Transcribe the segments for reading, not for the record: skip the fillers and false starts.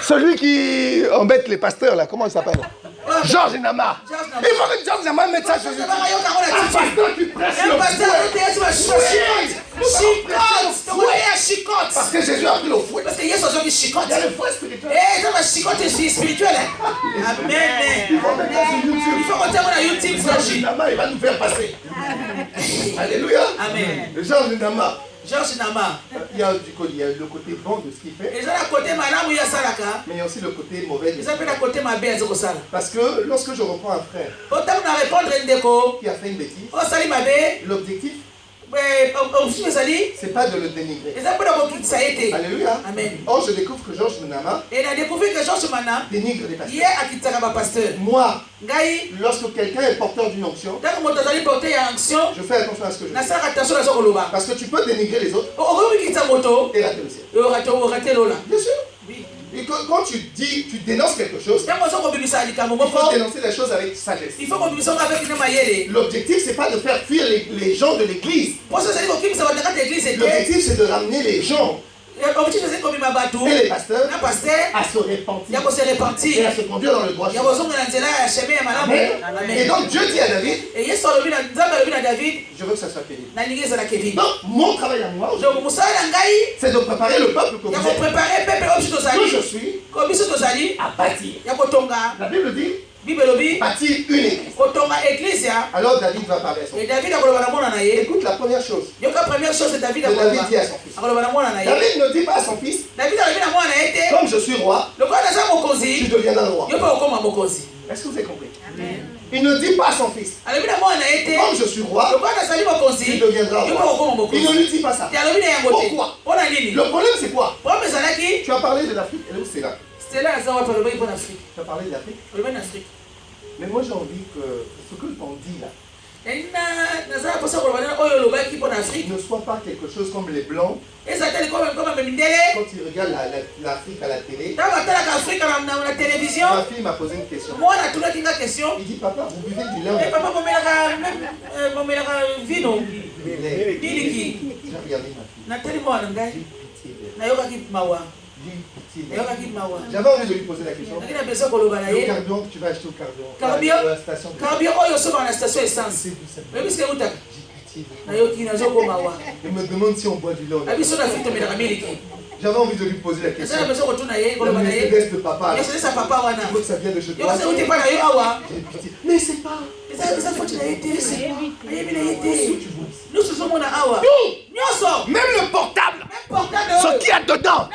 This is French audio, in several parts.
Celui qui embête les pasteurs, là, comment il s'appelle? Georges Nama. Il faut que Georges Nama mette ça sur YouTube. Un pasteur qui presse le fouet. Parce que Jésus a pris le fouet. Parce que Yesu a mis chicote. Il y a le fouet spirituel. Eh, ça va chicote spirituel. Amen. Il faut mettre ça sur YouTube. Il faut monter à YouTube. Georges Nama, il va nous faire passer. Alléluia. Amen. Georges Nama. Georges Nama. Il y a le côté bon de ce qu'il fait. Et ça, le côté malamu ya salaka. Mais il y a aussi le côté mauvais. Et ça peut le côté mabe ya zoko sala. Parce que lorsque je reprends un frère Autant on répondre ndeko. qui a fait une bêtise, Oh sali mabe. l'objectif, c'est pas de le dénigrer. Et ça peut le Alléluia. Amen. Or, je découvre que Georges Nama Et il a découvert que Georges Mana dénigre les pasteurs. hier a quitté ma pasteur. Moi, Ngai. lorsque quelqu'un est porteur d'une onction, Tant que tu as porté une onction, je fais attention à ce que je na fais. sala attention à ce que loba. Parce que tu peux dénigrer les autres moto. et rater le ciel. Rater lola. Bien sûr. Oui. Et quand tu dénonces quelque chose, Tant que tu as il faut dénoncer les choses avec sagesse. il faut qu'on puisse avec une maillère. L'objectif, c'est pas de faire fuir les gens de l'église. L'objectif, c'est de ramener les gens et les pasteurs à se repentir et à se conduire dans le droit chemin. Amen. Et donc Dieu dit à David, je veux que ça soit Kevin. Donc mon travail à moi, c'est de préparer le peuple comme que je suis à bâtir. La Bible dit bâtir une église. Alors David va parler à son fils. Écoute la première chose que David dit à son fils. David ne dit pas à son fils, comme je suis roi, tu deviendras roi. Est-ce que vous avez compris? Amen. Il ne dit pas à son fils, comme je suis roi, tu deviendras roi. Il ne lui dit pas ça. Pourquoi? Le problème c'est quoi? Tu as parlé de l'Afrique. Elle est où c'est là? Tu as parlé de l'Afrique. Mais moi j'ai envie que ce que t'en dis là ne soit pas quelque chose comme les blancs quand ils regardent l'Afrique à la télé. Ma fille m'a posé une question. Il dit, papa, vous buvez du lait? J'ai regardé ma fille. J'avais envie de lui poser la question. Le carburant que tu vas acheter au carburant à la station essence. Il me demande si on boit du lait. J'avais envie de lui poser la question. Le Mercedes de papa, il faut que ça vienne de chez toi. J'ai pitié. Mais c'est pas. Même le portable, ce qu'il y a dedans.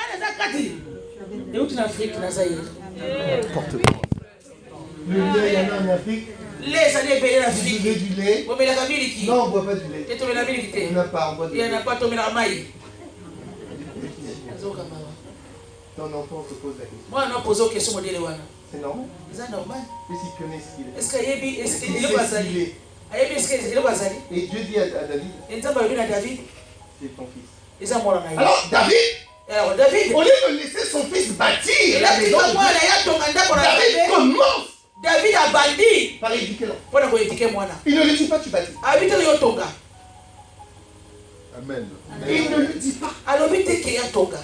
N'importe quoi. Le lait, il y en a en Afrique. Vous buvez du lait? Non, on ne boit pas du lait. On n'a pas, on boit du lait. Ton enfant te pose la question. C'est normal. Mais s'il connaît ce qu'il est. Et Dieu dit à David, c'est ton fils. Alors David, au lieu de laisser son fils bâtir la maison, David commence par éduquer l'enfant. Il ne lui dit pas tu bâtis. Amen. Il ne lui dit pas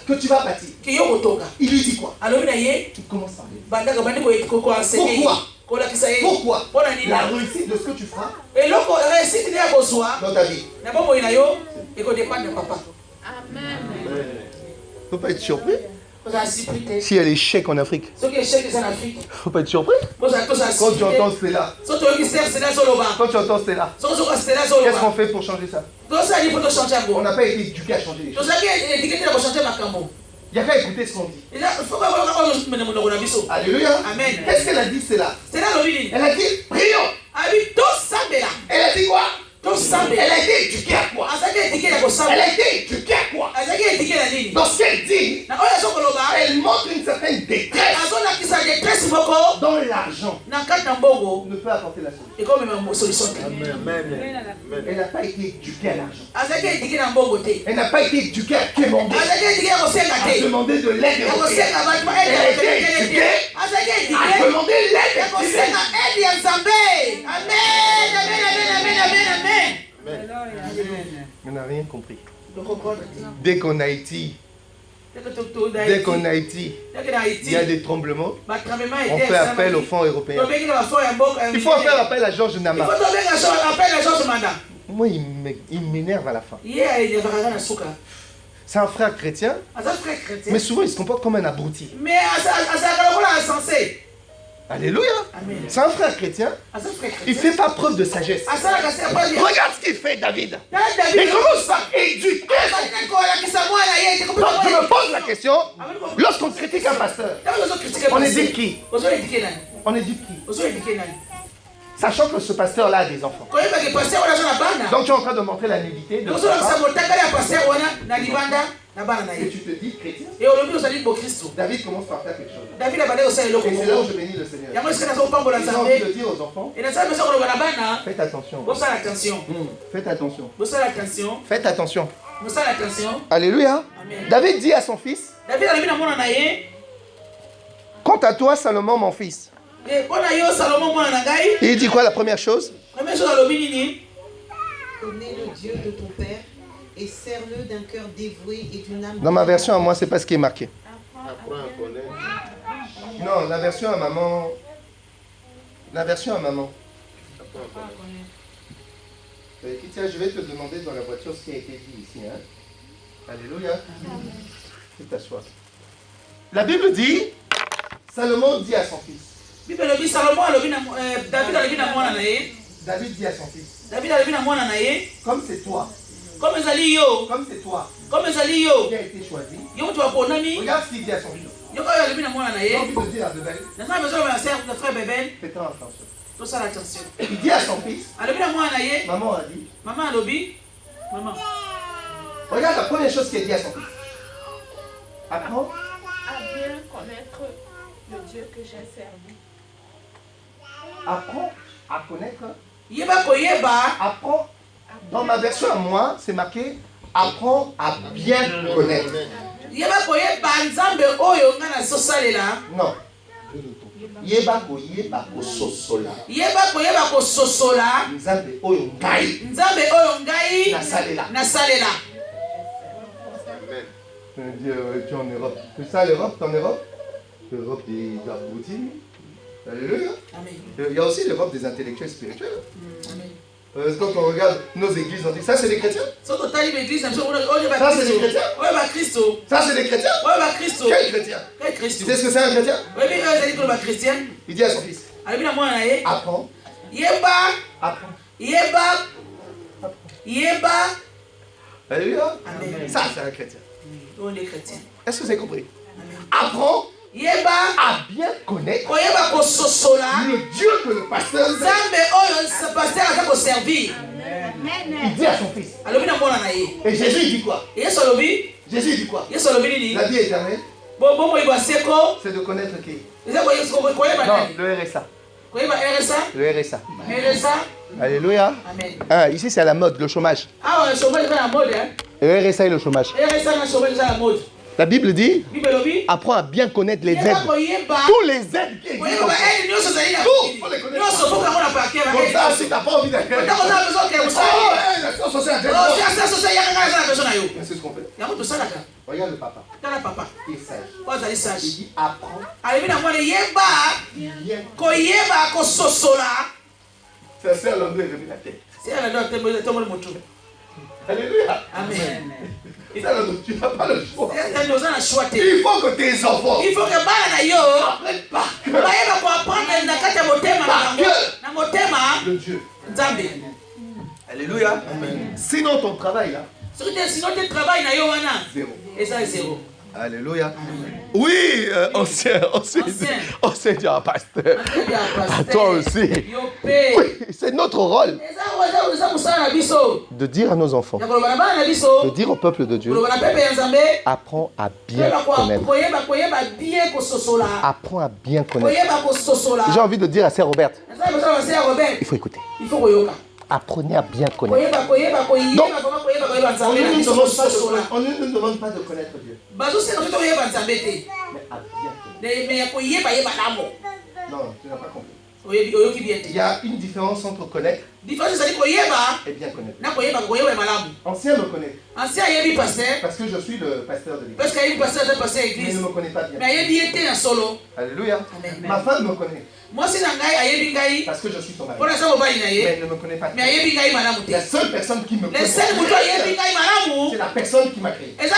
que tu vas bâtir. Il lui dit quoi? Tu commences par lui. Pourquoi? La réussite de ce que tu feras dans ta vie. Amen. Il ne faut pas être surpris. S'il y a l'échec en Afrique, il ne faut pas être surpris. Quand tu entends Stella, qu'est-ce qu'on fait pour changer ça? On n'a pas été éduqué à changer les choses. Il n'y a qu'à écouter ce qu'on dit. Alléluia. Amen. Qu'est-ce qu'elle a dit, Stella? Elle a dit, prions. Elle a dit quoi? Elle a été éduquée à quoi? Elle a été éduquée à quoi? Dans ce qu'elle dit, elle montre une certaine détresse dans l'argent. Ne peut apporter la solution. Elle n'a pas été éduquée à l'argent. Elle n'a pas été éduquée à quémander, à demander de l'aide. Elle a été éduquée à demander l'aide. On n'a rien compris. Dès qu'en Haïti, il y a des tremblements, on fait appel aux fonds européens. Il faut faire appel à Georges Nama. Moi, il m'énerve à la fin. C'est un frère chrétien, mais souvent il se comporte comme un abruti. Alléluia. C'est un frère chrétien. Il ne fait pas preuve de sagesse. Regarde ce qu'il fait, David. Il commence à éduquer. Donc, je me pose la question, lorsqu'on critique un pasteur, on éduque qui? On éduque qui? Sachant que ce pasteur-là a des enfants. Donc tu es en train de montrer la nudité de et tu te dis chrétien. David commence par faire quelque chose. Et c'est là où je bénis le Seigneur. J'ai envie de dire aux enfants, faites attention. Faites attention. Faites attention. Alléluia. David dit à son fils, quant à toi, Salomon, mon fils. Il dit quoi la première chose? Connais le Dieu de ton père et sers-le d'un cœur dévoué et d'une âme. Dans ma version à moi, c'est pas ce qui est marqué. Non, la version à maman. La version à maman. Tiens, je vais te demander dans la voiture ce qui a été dit ici. Hein? Alléluia. Tu t'assois. La Bible dit, Salomon dit à son fils. David dit à son fils. Comme c'est toi. Comme c'est toi. Qui a été choisi. Regarde ce qu'il dit à son fils. Donc il veut dire à Bébel. Fais-toi attention. Il dit à son fils. Maman a dit. Regarde la première chose qu'il dit à son fils. Apprends à bien connaître le Dieu que j'ai servi. Apprends à connaître. Apprends. Dans ma version à moi, c'est marqué apprends à bien connaître. Non. Yeba kososola. Nzambe oyo ngai. Nasalela. Dieu, tu es en Europe. C'est ça l'Europe, t'es en Europe? L'Europe des abrutis. Alléluia. Il y a aussi l'Europe des intellectuels spirituels. Quand on regarde nos églises, on dit ça c'est des chrétiens. Ça c'est des chrétiens. Ça c'est des chrétiens. Quel chrétien? Tu sais ce que c'est un chrétien? Il dit à son fils. Apprends. Alléluia. Ça c'est un chrétien. Est-ce que vous avez compris? Apprends à bien connaître le Dieu que le pasteur il dit à son fils. Et Jésus il dit quoi? Jésus il dit quoi? La vie éternelle, c'est de connaître qui? Non, le RSA. Le RSA. Alléluia. Ah, ici c'est à la mode, le chômage. Le RSA et le chômage. La Bible dit, apprends à bien connaître les aides. Tous les aides qui existent. Tout, faut les connaître. Comme ça, si tu n'as pas envie d'aller. C'est ce qu'on fait. Regarde le papa. Il est sage. Il dit, apprends. C'est un l'anglais de la tête. Alléluia. Amen. Tu n'as pas le choix. Il faut que tes enfants apprennent par cœur le Dieu. Alléluia. Sinon ton travail là. Zéro. Alléluia. Oui, ancien Dieu, pasteur. À toi aussi. Oui, c'est notre rôle de dire à nos enfants, de dire au peuple de Dieu, apprends à bien connaître. Apprends à bien connaître. J'ai envie de dire à Sœur Robert, il faut écouter. Apprenez à bien connaître. Donc, on ne nous demande pas de connaître Dieu. Mais à bien connaître. Non, tu n'as pas compris. Il y a une différence entre connaître et bien connaître. Ancien me connaît. Parce que je suis le pasteur de l'église. Mais il ne me connaît pas bien. Alléluia. Ma femme me connaît. Parce que je suis son mari. Mais elle ne me connaît pas bien. La seule personne qui me connaît, c'est la personne qui m'a créé. Amen.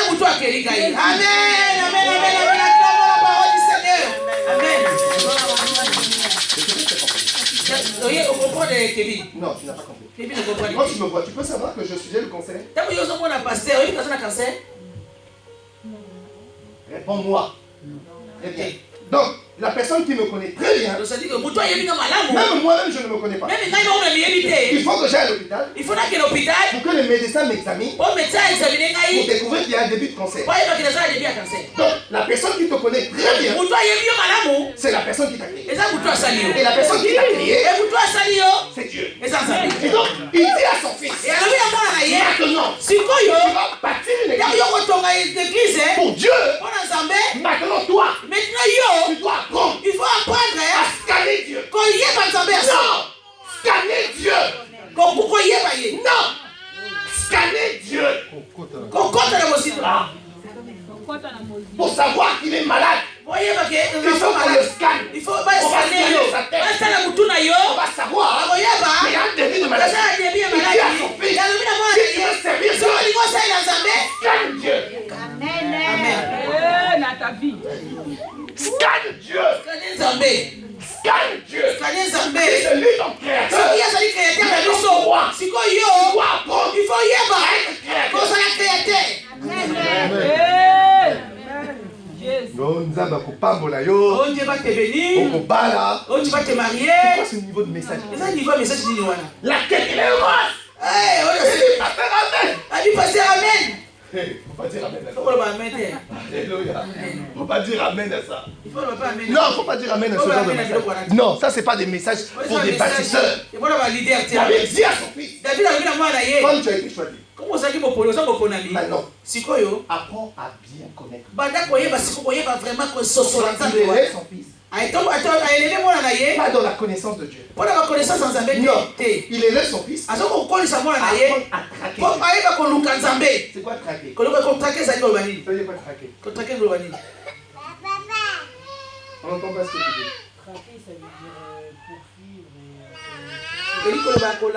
Amen. Amen. La parole du Seigneur. Amen. Non, tu n'as pas compris. Quand tu me vois, tu peux savoir que je suis le conseil. Réponds-moi. Très bien. Donc, la personne qui me connaît très bien, même moi-même je ne me connais pas. Il faut que j'aille à l'hôpital pour que les médecins m'examinent pour découvrir qu'il y a un début de cancer. Donc, la personne qui te connaît très bien, c'est la personne qui t'a créé. Et la personne qui t'a créé, c'est Dieu. Et donc, il dit à son fils, maintenant, tu vas bâtir une église pour Dieu. Maintenant, toi, tu dois apprendre. Il faut apprendre à scanner Dieu. Non, Scanner Dieu. Non, Scanner Dieu. Pour savoir qu'il est malade. Il faut qu'on le scanne. On va scanner sa tête. On va savoir qu'il y a un début de maladie. Il dit à son fils, si tu veux servir Dieu, scanne Dieu. Amen. Scanne Dieu. Scanne Dieu. C'est lui ton créateur. Tu dois apprendre. Il faut y avoir. Dieu va te bénir. Dieu va te marier. C'est quoi ce niveau de message? La quête est heureuse. Amen. Faut pas dire amen à ça. Alléluia. Faut pas dire amen à ça. Non, faut pas dire amen à ce genre de message. Non, ça c'est pas des messages pour des bâtisseurs. David dit à son fils, comme tu as été choisi, maintenant, apprends à bien connaître. Il élève son fils. Pas dans la connaissance de Dieu. Non, il élève son fils. Apprendre à traquer. C'est quoi traquer? Ça veut dire quoi traquer? On n'entend pas ce que tu dis. Traquer, ça veut dire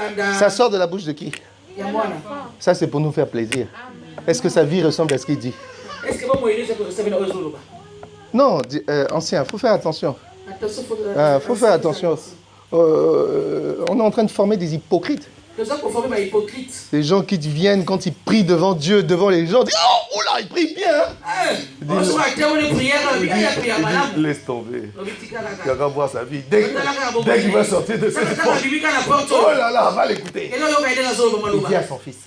poursuivre. Ça sort de la bouche de qui? Ça c'est pour nous faire plaisir. Est-ce que sa vie ressemble à ce qu'il dit? Non, ancien, il faut faire attention. Faut faire attention. On est en train de former des hypocrites. Des gens qui viennent quand ils prient devant Dieu, devant les gens, disent oh là, il prie bien. Laisse tomber. Il va voir sa vie. Dès qu'il va sortir de cette porte, oh là, va l'écouter. Il dit à son fils,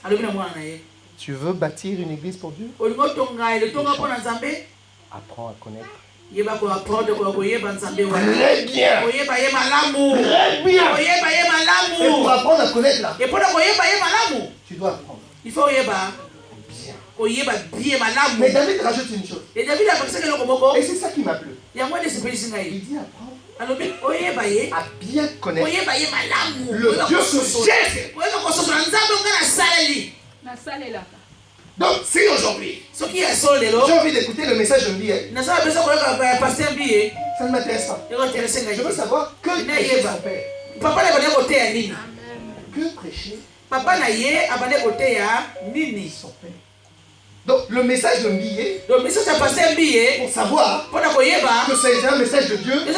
tu veux bâtir une église pour Dieu? Apprends à connaître. Très bien. Et pour apprendre à connaître là, tu dois apprendre. Il faut bien. Mais David rajoute une chose. Et c'est ça qui m'a plu. Il dit apprendre à bien connaître le Dieu que j'ai. Donc, si aujourd'hui, j'ai envie d'écouter le message de billet, ça ne m'intéresse pas. Je veux savoir que prêcher son père. Que prêcher son père. Donc, le message de billet, pour savoir que c'est un message de Dieu, il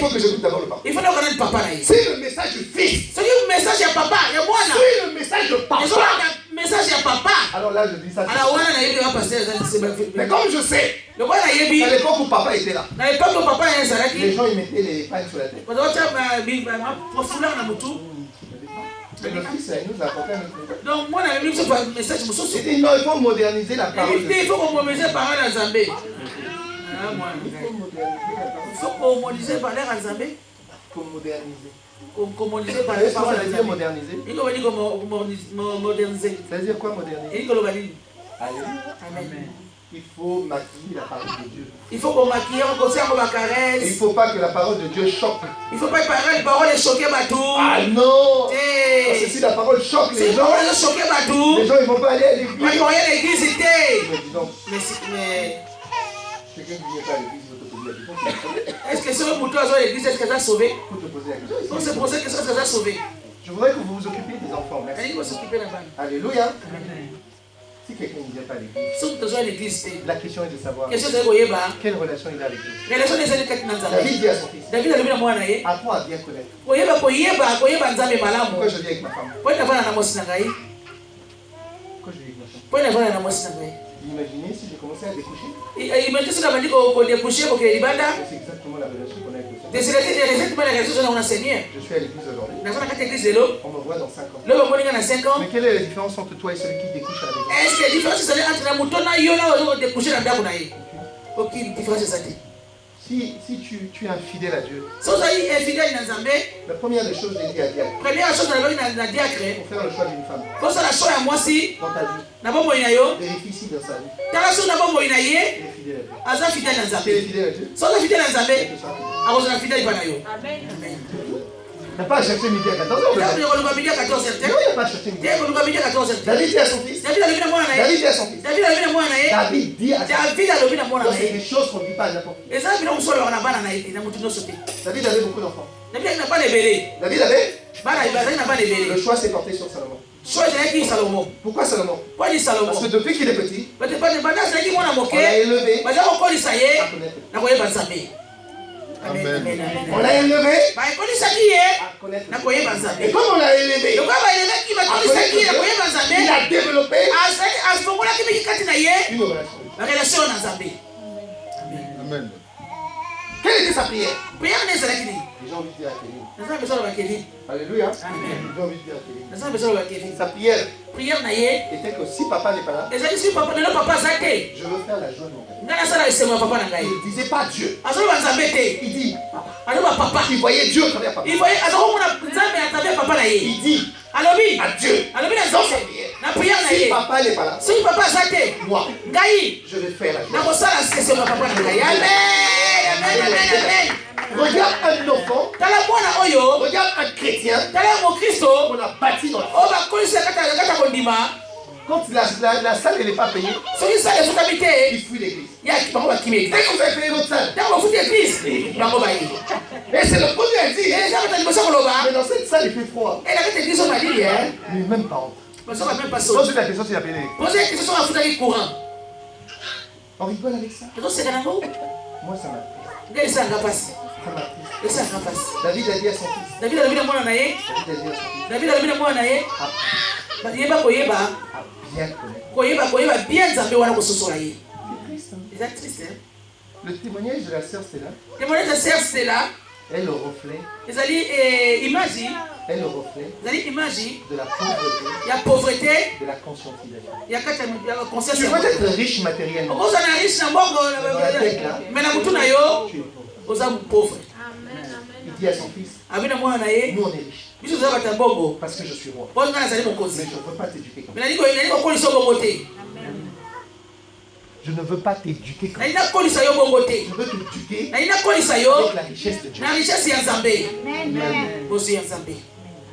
faut que j'écoute d'abord le papa. C'est le message du fils. C'est le message de papa. Alors là, je dis ça. Mais comme je sais, à l'époque où papa était là, les gens ils mettaient les pailles sur la tête. Mais le fils, il nous a apporté un autre message. Donc, moi, il dit non, il faut moderniser la parole. Il faut moderniser la parole à Zambé. Il faut moderniser la parole à Zambé. Moderniser par les paroles. Ça veut dire moderniser. Moderniser. Ça veut dire quoi moderniser? Alléluia. Amen. Il faut maquiller la parole de Dieu. Il faut qu'on maquille, on conseille, on va caresse. Il ne faut pas que la parole de Dieu choque. Il ne faut pas que la parole est choquée, Batou. Ah non! Eh. Parce que si la parole choque les gens, choquée, Batou. les gens ils vont pas aller à l'église. Ils vont aller à l'église, c'était. Mais dis donc, Mais. quelqu'un qui vient pas à l'église, il va te poser la question. Est-ce que ce mouton à l'église, est-ce qu'elle t'a sauvé? Il faut te poser la question. Donc c'est pour ça que ça t'a sauvé. Je voudrais que vous vous occupiez des enfants. Merci. Elle dit qu'on va s'occuper là-bas. Alléluia. Si quelqu'un ne vient pas à l'église, Si tu as à l'église, la question est de savoir question de Goyeba. quelle relation il a avec Dieu. Relation des années 4 ans. David dit à son fils, David a levé la moine naye. apprends à bien connaître. Goyeba nzambe malamu. Pourquoi je vis avec ma femme? Pourquoi tu vas na mosi na ngai? Pourquoi je vis avec ma femme? Pourquoi tu vas na mosi na ngai? Imaginez si j'ai commencé à découcher. Imagine si kama ndiko ko découcher ko libanda. C'est exactement la relation qu'on a avec le Seigneur. Des exactement la relation qu'on a Seigneur. Je suis à l'église aujourd'hui. Na zona kati église lelo. On me voit dans 5 ans. Lelo ko na 5 ans. Mais quelle est la différence entre toi et celui qui découche à la maison? Est-ce que la différence c'est entre la mouton na yo na wazo découcher na ndako na ye? Aucune différence c'est ça. Si tu es infidèle à Dieu, Si vous êtes infidèle dans Zambé, la première des choses, j'ai dit à Dieu, première chose dans la diacre, pour faire le choix d'une femme quand ça la choix à moi si, dans ta vie, na bombo inayo, vérifie si dans sa vie, tala so na bombo inaye, il est fidèle à Dieu. aza fidèle dans Si il est Zambé. fidèle à Dieu, So na fidèle dans Zambé, quel que soit ton Dieu. a cause na fidèle banayo. Amen. Il n'a pas cherché midi à 14 heures. Là Non, on est ko midi à 14 il n'a pas cherché midi. heures. Ko ko midi à 14 heures. David dit à son fils. David a levé na mwana naye. David dit à son fils. David a levé na mwana naye. David dit à son fils. David a levé na mwana Donc c'est naye. des choses qu'on ne dit pas à n'importe qui. Eza bino musolo na bana naye na mutu no sote. David avait beaucoup d'enfants. David na bana ebele. David avait. Bana ibazali na bana Le ebele. choix s'est porté sur Salomon. Choix de qui Salomon. Pourquoi Salomon? Pourquoi ni Salomon? Parce que depuis qu'il est petit, Parce que bana zaki mwana on l'a moke. élevé Baza ko kolisa ye. à connaître. Na koyeba Nzambe. Amen. On l'a élevé Ba kolisaki ye. à connaître. Na koyeba Et Nzambe. comme on l'a élevé, Donc ba elelaki ba kolisaki ye na koyeba Nzambe. il a développé Azali afongola kimi kati na ye. une relation. La relation na Nzambe. Amen. Quelle était sa prière? Prière ne zalaki ni. Les gens ont envie de dire à Kevin. Naza besoin ba Kevin. Alléluia. Amen. Les gens ont envie de dire à Kevin. Naza besoin ba Kevin. Sa prière Prière na ye. était que si papa n'est pas là, Ezali si papa na papa zate. je veux faire la joie de mon père. Ngana sala esema papa na ngai. Il ne disait pas Dieu. Azali ba Nzambe te. Il dit papa. Alo ba papa. Il voyait Dieu à travers papa. Il voyait azali komona Nzambe à travers papa na ye. Il dit Alobi. à Dieu. Alobi na Dans Nzambe. sa prière. Na prière na Si ye. papa n'est pas là, Si papa zate. moi, Ngai. je vais faire la joie. Nakosala esema papa na ngai. Amen. Amen. Amen. Amen. Regarde un enfant, Tala mwana oyo. regarde un chrétien Tala mo Kristo. qu'on a bâti dans la foi. O ba kolisa kata kondima. Quand la salle n'est pas payée, Soki sala efutami te. il fuit l'église. Ya bango bakimi. Dès que vous avez payé votre salle, Ntango bafuti eglise. Bango bayi. et c'est le premier à dire, Eza kata liboso koloba. mais dans cette salle il fait froid. Et la kata église on a dit hein. Il n'est même pas rentré. Parce qu'on va même pas Pose sauter. la question s'il a payé. Posez la question sur la foutaille courant. On rigole avec ça. Donc c'est quand Moi ça m'a pris. même. Ça n'a pas passé. Ça m'a pris. Et ça n'a pas passé. David a dit à son fils. David a levé la mwana naye. David a dit à son fils. David a levé la mwana naye. Yeba koyeba. À bien connaître. Koyeba bien Nzambe wana kososola ye. C'est triste. Hein? C'est triste hein. Le témoignage de la sœur Stella Témoignage de sœur Stella. est le reflet. Ezali image. Est le reflet Ezali image. de la pauvreté, Ya pauvreté. de la conscientisation. Ya kata ya conscience. Tu peux être riche matériellement. Oza na riche na mbongo. Mais na mutu na yo. Tu es pauvre. Oza pauvre. Il dit à son fils, Abina mwana naye. nous on est riches Biso za bata mbongo. parce que je suis roi. Bonga na zali mokozi. Mais je ne veux pas t'éduquer comme ça. Mais nani ko kolisa bongo te. Je ne veux pas t'éduquer comme ça. Nani na kolisa yo bongo te. Je veux t'éduquer Nani na kolisa yo. avec la richesse de Dieu. Na richesse ya Nzambe. Bosi ya Nzambe.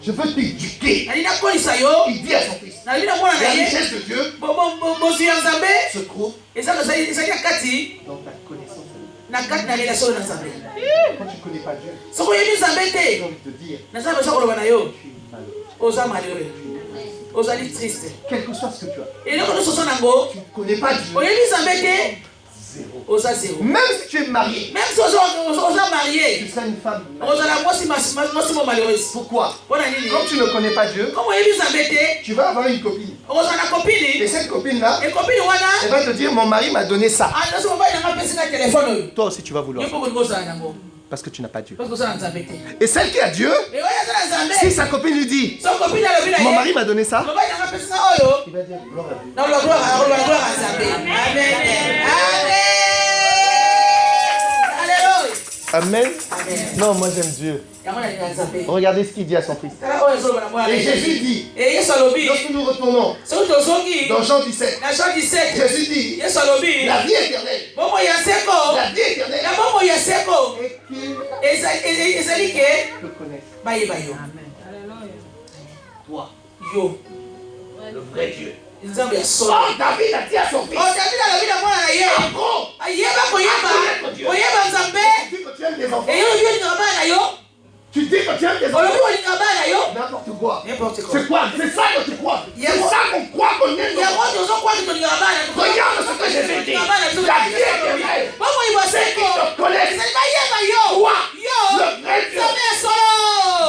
Je veux t'éduquer. Nani na kolisa yo. Il dit à son fils, Na bina mwana la na ye. richesse de Dieu Bosi ya Nzambe. se trouve Ezaka kati dans ta connaissance de Dieu. na kati na relation na Nzambe. Quand tu ne connais pas Dieu, Soko yebi Nzambe j'ai te. envie de te dire, Na Nzambe soko loba na yo. tu es malheureux. Oza malheureux. Ozali triste. Quel que soit ce que tu as, Eloko nyonso oza nango. tu ne connais pas Dieu. Oyebi Nzambe te. Zéro. Oza zéro. Même si tu es marié, Même si oza tu marié. seras une femme malheureuse. Ozala mwasi mo malheureuse. Pourquoi? Mpona nini? Comme tu ne connais pas Dieu, Comme oyebi Nzambe te. tu vas avoir une copine. Ozala na Et kopini. cette copine-là, Ekopini wana. elle va te dire, mon mari m'a donné ça. Ah, nyonso mobali nanga apesi nga telefone oyo. Toi aussi, tu vas vouloir. Yo mpo kolinga ozala nango. Parce que tu n'as pas Dieu. Parce que ozala na Nzambe te. Et celle qui a Dieu, Mais oyo aza na Nzambe. si sa copine lui dit, So kopini alobi na ye. mon mari m'a donné ça, Mobali nanga apesi nga oyo. il va dire, gloire à Dieu. Na gloire à Nzambe. Amen. Amen. Alléluia. Amen. Non, moi j'aime Dieu. Regardez ce qu'il dit à son fils. Et Jésus dit, lorsque nous retournons dans Jean 17, Jésus dit, la vie éternelle, et qu'ils te connaissent. Toi, le vrai Dieu. Oh, David a dit à son fils, apprends à connaître Dieu. Tu dis que tu aimes des enfants. Tu dis que tu aimes des enfants. N'importe quoi. C'est quoi? C'est ça que tu crois. C'est ça qu'on croit qu'on aime. Regarde ce que je vais dire. La vie éternelle. C'est qu'ils te connaissent. Toi, le vrai Dieu.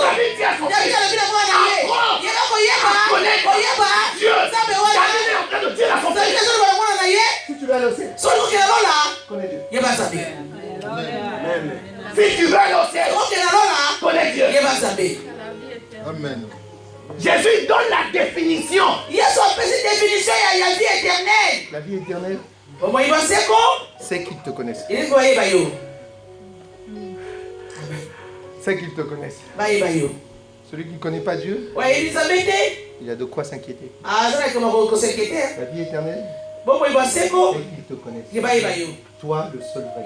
David dit à son fils, apprends à connaître Dieu. David est en train de dire à son fils, si tu veux aller au ciel, connais Dieu. Si tu veux aller au ciel, connais Dieu. Amen. Jésus donne la définition. La vie éternelle, c'est qu'ils te connaissent. C'est qu'ils te connaissent. Celui qui ne connaît pas Dieu, il a de quoi s'inquiéter. La vie éternelle, c'est qu'ils te connaissent. Toi, le seul vrai.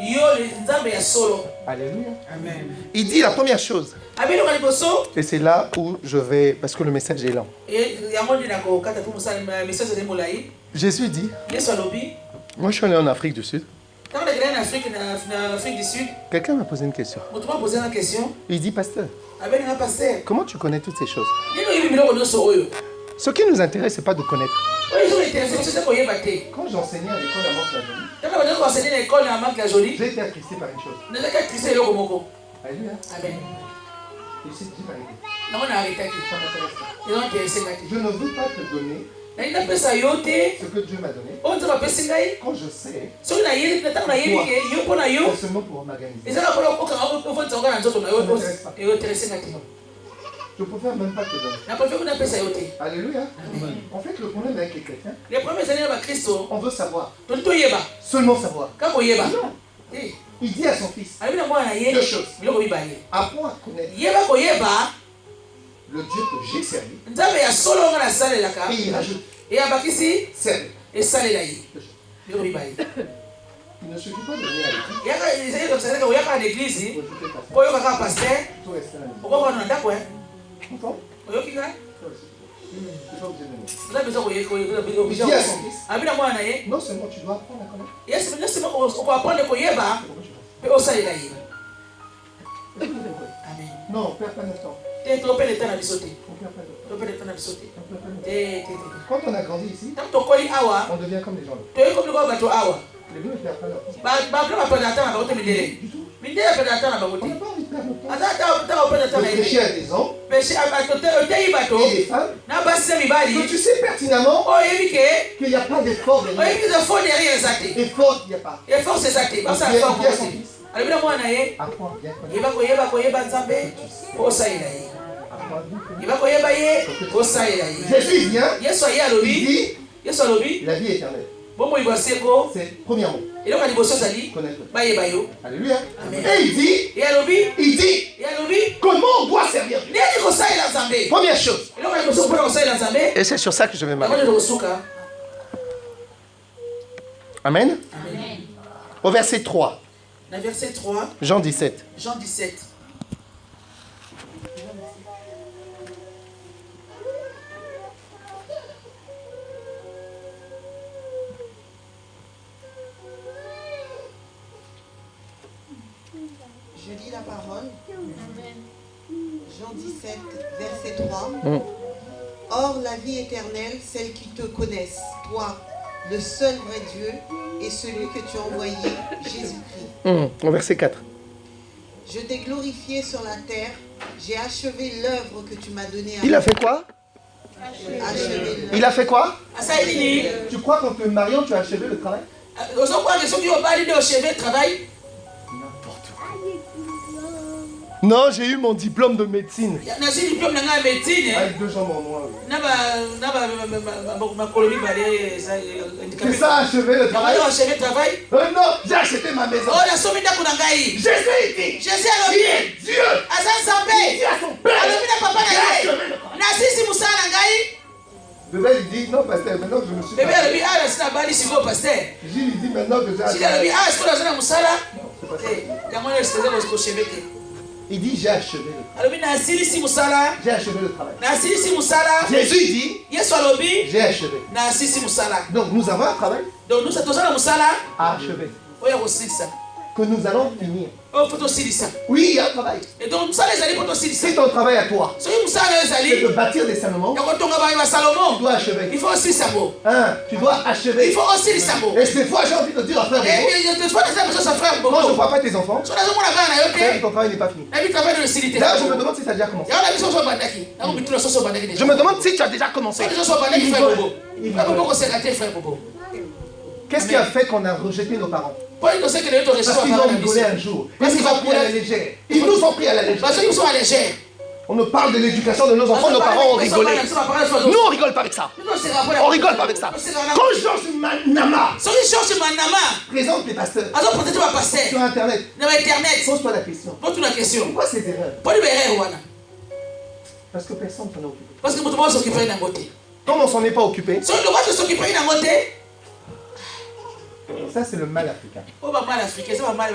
Alléluia. Amen. Il dit la première chose. Et c'est là où je vais, parce que le message est lent. Jésus dit, moi je suis allé en Afrique du Sud. Quelqu'un m'a posé une question. Il dit, pasteur, comment tu connais toutes ces choses? Ce qui nous intéresse, ce n'est pas de connaître. Quand j'enseignais à l'école à Mantes-la-Jolie, j'ai été attristé par une chose. Alléluia. Amen. Et c'est Dieu m'a aidé. Ça m'intéresse pas. Je ne veux pas te donner ce que Dieu m'a donné. Quand je sais, c'est seulement pour m'organiser. Je ne préfère même pas te donner. Alléluia. En fait, le problème avec les chrétiens, on veut savoir. Seulement savoir. Non. Il dit à son fils deux choses. Apprends à connaître le Dieu que j'ai servi. Et il rajoute serve. Il ne suffit pas de venir à l'église. Il faut rester à la maison. Il faut Il dit à son fils, non seulement tu dois apprendre à connaître. Non, perds pas notre temps. Quand on a grandi ici, on devient comme les gens là. Les vieux ne perdent pas leur temps. Du tout. On n'a pas envie de perdre notre temps. Réfléchir à des hommes et des femmes que tu sais pertinemment qu'il n'y a pas d'effort derrière. Effort, il n'y a pas. Effort, c'est ça. Apprends bien Jésus vient, il dit, la vie éternelle. C'est premièrement connaître. Alléluia. Et il dit comment on doit servir Dieu. Première chose. Et c'est sur ça que je vais m'arrêter. Amen. Au verset 3. Jean 17. Je lis la parole. Jean 17, verset 3. Or, la vie éternelle, celle qui te connaissent, toi, le seul vrai Dieu, et celui que tu as envoyé, Jésus-Christ. Au verset 4. Je t'ai glorifié sur la terre, j'ai achevé l'œuvre que tu m'as donnée à Il a fait quoi? Il a fait quoi? Tu crois qu'en te mariant, tu as achevé le travail? Non, j'ai eu mon diplôme de médecine. Avec 2 jambes en moins. C'est ça, achever le travail. Non, j'ai acheté ma maison. Jésus dit, Dieu. Il dit à son père, j'ai achevé le travail. Bébé il dit, non pasteur, maintenant que je me suis marié. Gilles dit, maintenant que j'ai achevé. Il dit, j'ai achevé le travail. J'ai achevé le travail. Jésus dit, j'ai achevé. Donc nous avons un travail à achever. Que nous allons finir. Oui, il y a un travail. C'est ton travail à toi. C'est de bâtir des salomons. Tu dois achever. Tu dois achever. Et des fois, j'ai envie de dire à frère Bobo, quand je ne vois pas tes enfants, ton travail n'est pas fini. D'ailleurs, je me demande si ça a déjà commencé. Je me demande si tu as déjà commencé. Qu'est-ce qui a fait qu'on a rejeté nos parents? Parce qu'ils ont rigolé un jour. Ils nous ont pris à la légère. Ils nous ont pris à la légère. On nous parle de l'éducation de nos enfants, nos parents ont rigolé. Nous, on rigole pas avec ça. On rigole pas avec ça. Quand Georges Manama présente les pasteurs sur Internet, pose-toi la question. Pourquoi ces erreurs? Parce que personne ne s'en est occupé. Comme on ne s'en est pas occupé, ça c'est le mal africain.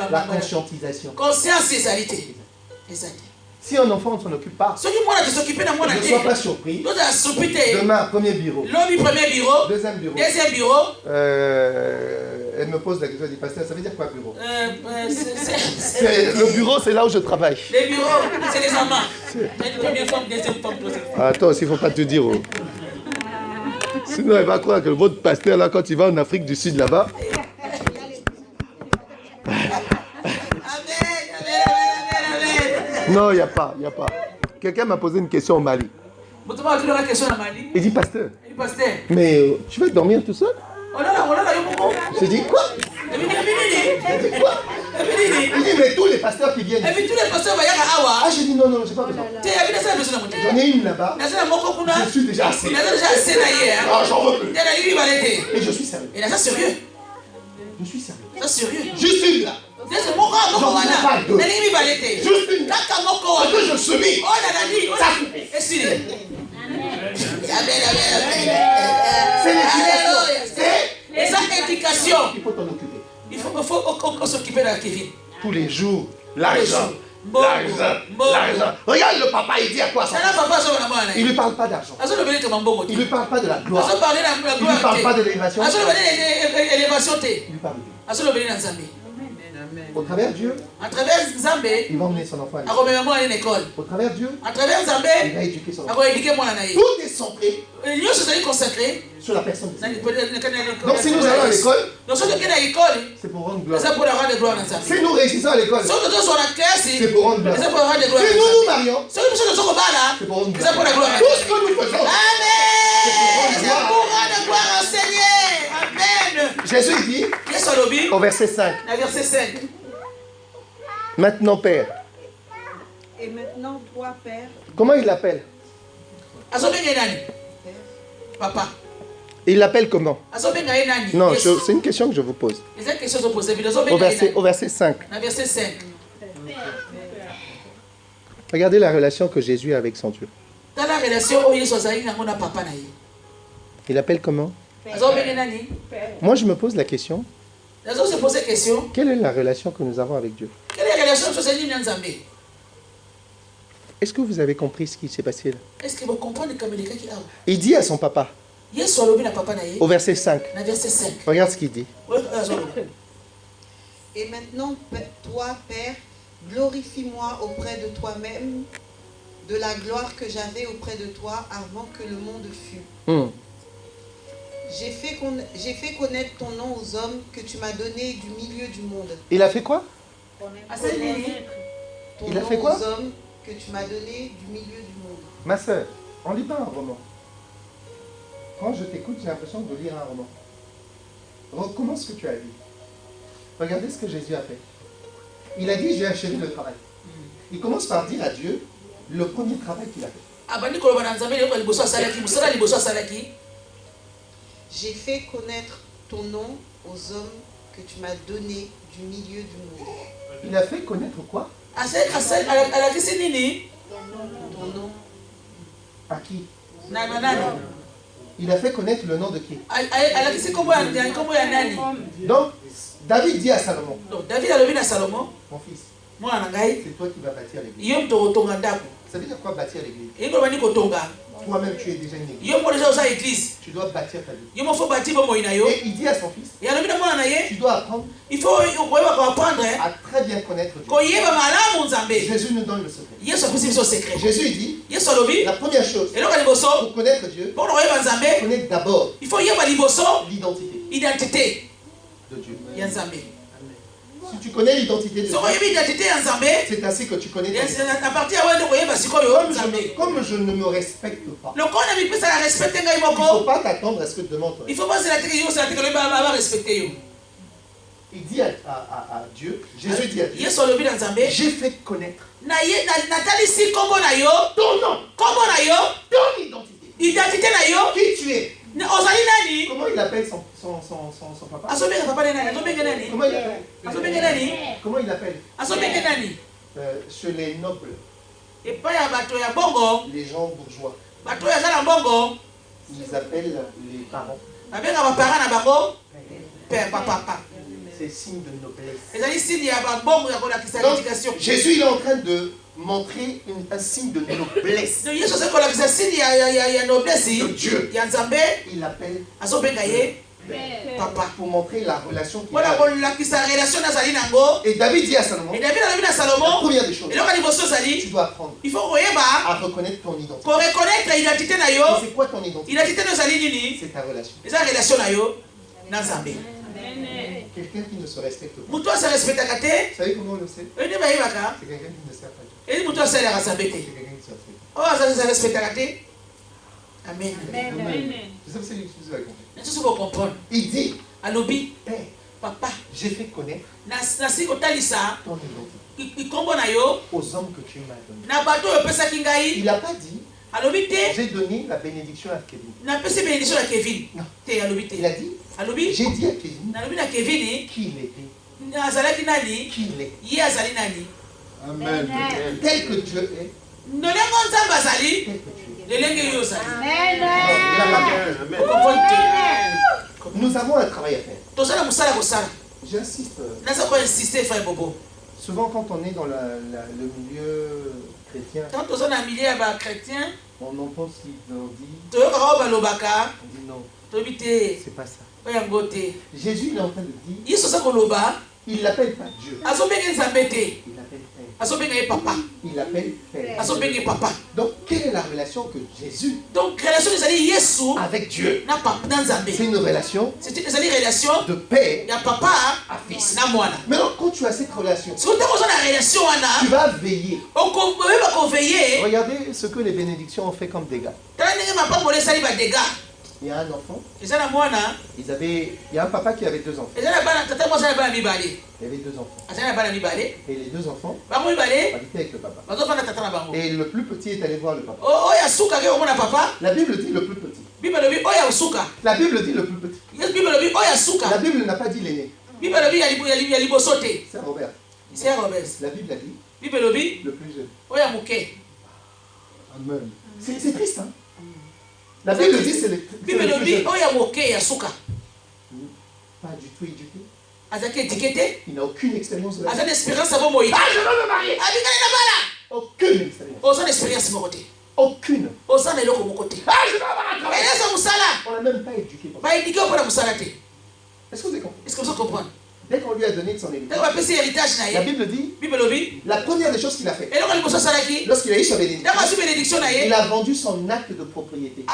La conscientisation. Si un enfant ne s'en occupe pas, ne sois pas surpris. Demain, premier bureau. Deuxième bureau. Elle me pose la question du pasteur, ça veut dire quoi bureau? Le bureau, c'est là où je travaille. Les bureaux, c'est les amants. Une première femme, deuxième femme, troisième femme. Attends, il ne faut pas te dire. Oh. Sinon, elle va croire que votre pasteur, là, quand il va en Afrique du Sud, là-bas... Non, il n'y a pas. Quelqu'un m'a posé une question au Mali. Il dit, pasteur, mais tu vas dormir tout seul? Je dis, quoi? Il dit, mais tous les pasteurs qui viennent. Ah, je dis, non, j'ai pas besoin. J'en ai une là-bas. Je suis déjà assez. Ah, j'en veux plus. Et je suis sérieux. Je suis sérieux. Juste une là. J'en ai pas deux. Juste une là. Parce que je subis. Ça suffit. C'est l'éducation. Il faut t'en occuper. Il faut s'occuper de la Kevin. Tous les jours, l'argent. Regarde le papa, il dit à quoi ça? Il ne lui parle pas d'argent. Il ne lui parle pas de la gloire. Il ne lui parle pas de l'élévation. Il lui parle de Dieu. Au travers Dieu, il va emmener son enfant à l'école. Au travers Dieu, il va éduquer son enfant. Tout est centré sur la personne de Dieu. Donc si nous allons à l'école, c'est pour rendre gloire. Si nous réussissons à l'école, c'est pour rendre gloire. Si nous nous marions, c'est pour rendre gloire. Tout ce que nous faisons, c'est pour rendre gloire. Jésus dit au verset 5. Maintenant, Père. Et maintenant, toi, Père. Comment il l'appelle? Papa. Il l'appelle comment? Non, c'est une question que je vous pose. Au verset 5. Regardez la relation que Jésus a avec son Dieu. Il l'appelle comment? Moi, je me pose la question. Quelle est la relation que nous avons avec Dieu? Est-ce que vous avez compris ce qui s'est passé là? Il dit à son papa, au verset 5, regarde ce qu'il dit. Et maintenant, toi, Père, glorifie-moi auprès de toi-même de la gloire que j'avais auprès de toi avant que le monde fût. J'ai fait connaître ton nom aux hommes que tu m'as donné du milieu du monde. Il a fait quoi? Il a fait quoi? Aux hommes que tu m'as donné du milieu du monde. Ma soeur, on ne lit pas un roman. Quand je t'écoute, j'ai l'impression de lire un roman. Recommence ce que tu as lu. Regardez ce que Jésus a fait. Il a dit, j'ai achevé le travail. Il commence par dire à Dieu le premier travail qu'il a fait. J'ai fait connaître ton nom aux hommes que tu m'as donné du milieu du monde. Il a fait connaître quoi? Ton nom. À qui? Il a fait connaître le nom de qui? Donc, David dit à Salomon, mon fils, c'est toi qui vas bâtir l'église. Ça veut dire quoi bâtir l'église? Toi-même, tu es déjà une église. Tu dois bâtir ta vie. Et il dit à son fils, tu dois apprendre à très bien connaître Dieu. Jésus nous donne le secret. Jésus dit, la première chose, pour connaître Dieu, connaître d'abord l'identité de Dieu. Si tu connais l'identité de Dieu, c'est ainsi que tu connais Dieu. Comme je ne me respecte pas, il ne faut pas t'attendre à ce que je demande. Il dit à Dieu, Jésus dit à Dieu, j'ai fait connaître ton nom, ton identité, qui tu es. Comment il appelle son papa? Comment il appelle? Chez les nobles, les gens bourgeois, ils appellent les parents. C'est signe de noblesse. Donc, Jésus il est en train de montrer un signe de noblesse de Dieu. Il appelle papa pour montrer la relation qu'il a. Et David dit à Salomon, la première des choses, tu dois apprendre à reconnaître ton identité. Et c'est quoi ton identité? C'est ta relation. Quelqu'un qui ne se respecte pas. Vous savez comment on le sait? C'est quelqu'un qui ne sert pas Dieu. C'est quelqu'un qui se respecte. Amen. Je sais que c'est difficile à comprendre. Il dit, Père, papa, j'ai fait connaître ton identité aux hommes que tu m'as donnés. Il n'a pas dit, j'ai donné la bénédiction à Kevin. Non. Il a dit, j'ai dit à Kevin qui il était. Qui il est. Amen. Tel que Dieu est. Tel que tu es. Nous avons un travail à faire. J'insiste. Souvent quand on est dans le milieu chrétien, on entend ce qu'ils ont dit. On dit non. C'est pas ça. Jésus il est en train de dire, il l'appelle pas Dieu. Il l'appelle Père. Il l'appelle Père. Donc quelle est la relation que Jésus avec Dieu? C'est une relation de père à fils. Maintenant quand tu as cette relation, tu vas veiller. Regardez ce que les bénédictions ont fait comme dégâts. Il y a un enfant. Il y a un papa qui avait 2 enfants. Il y avait 2 enfants. Et les 2 enfants habitaient avec le papa. Et le plus petit est allé voir le papa. La Bible dit le plus petit. La Bible dit le plus petit. La Bible n'a pas dit l'aîné. C'est Robert. La Bible a dit le plus jeune. Amen. C'est triste, hein? La Bible dit c'est le plus jeune. Pas du tout éduqué. Il n'a aucune expérience de la vie. Ah, je veux me marier. Aucune expérience. Aucune. Ah, je veux avoir un travail. On n'a même pas éduqué. Est-ce que vous comprenez? Dès qu'on lui a donné de son héritage, la Bible dit, la première des choses qu'il a fait, lorsqu'il a eu sa bénédiction, il a vendu son acte de propriété.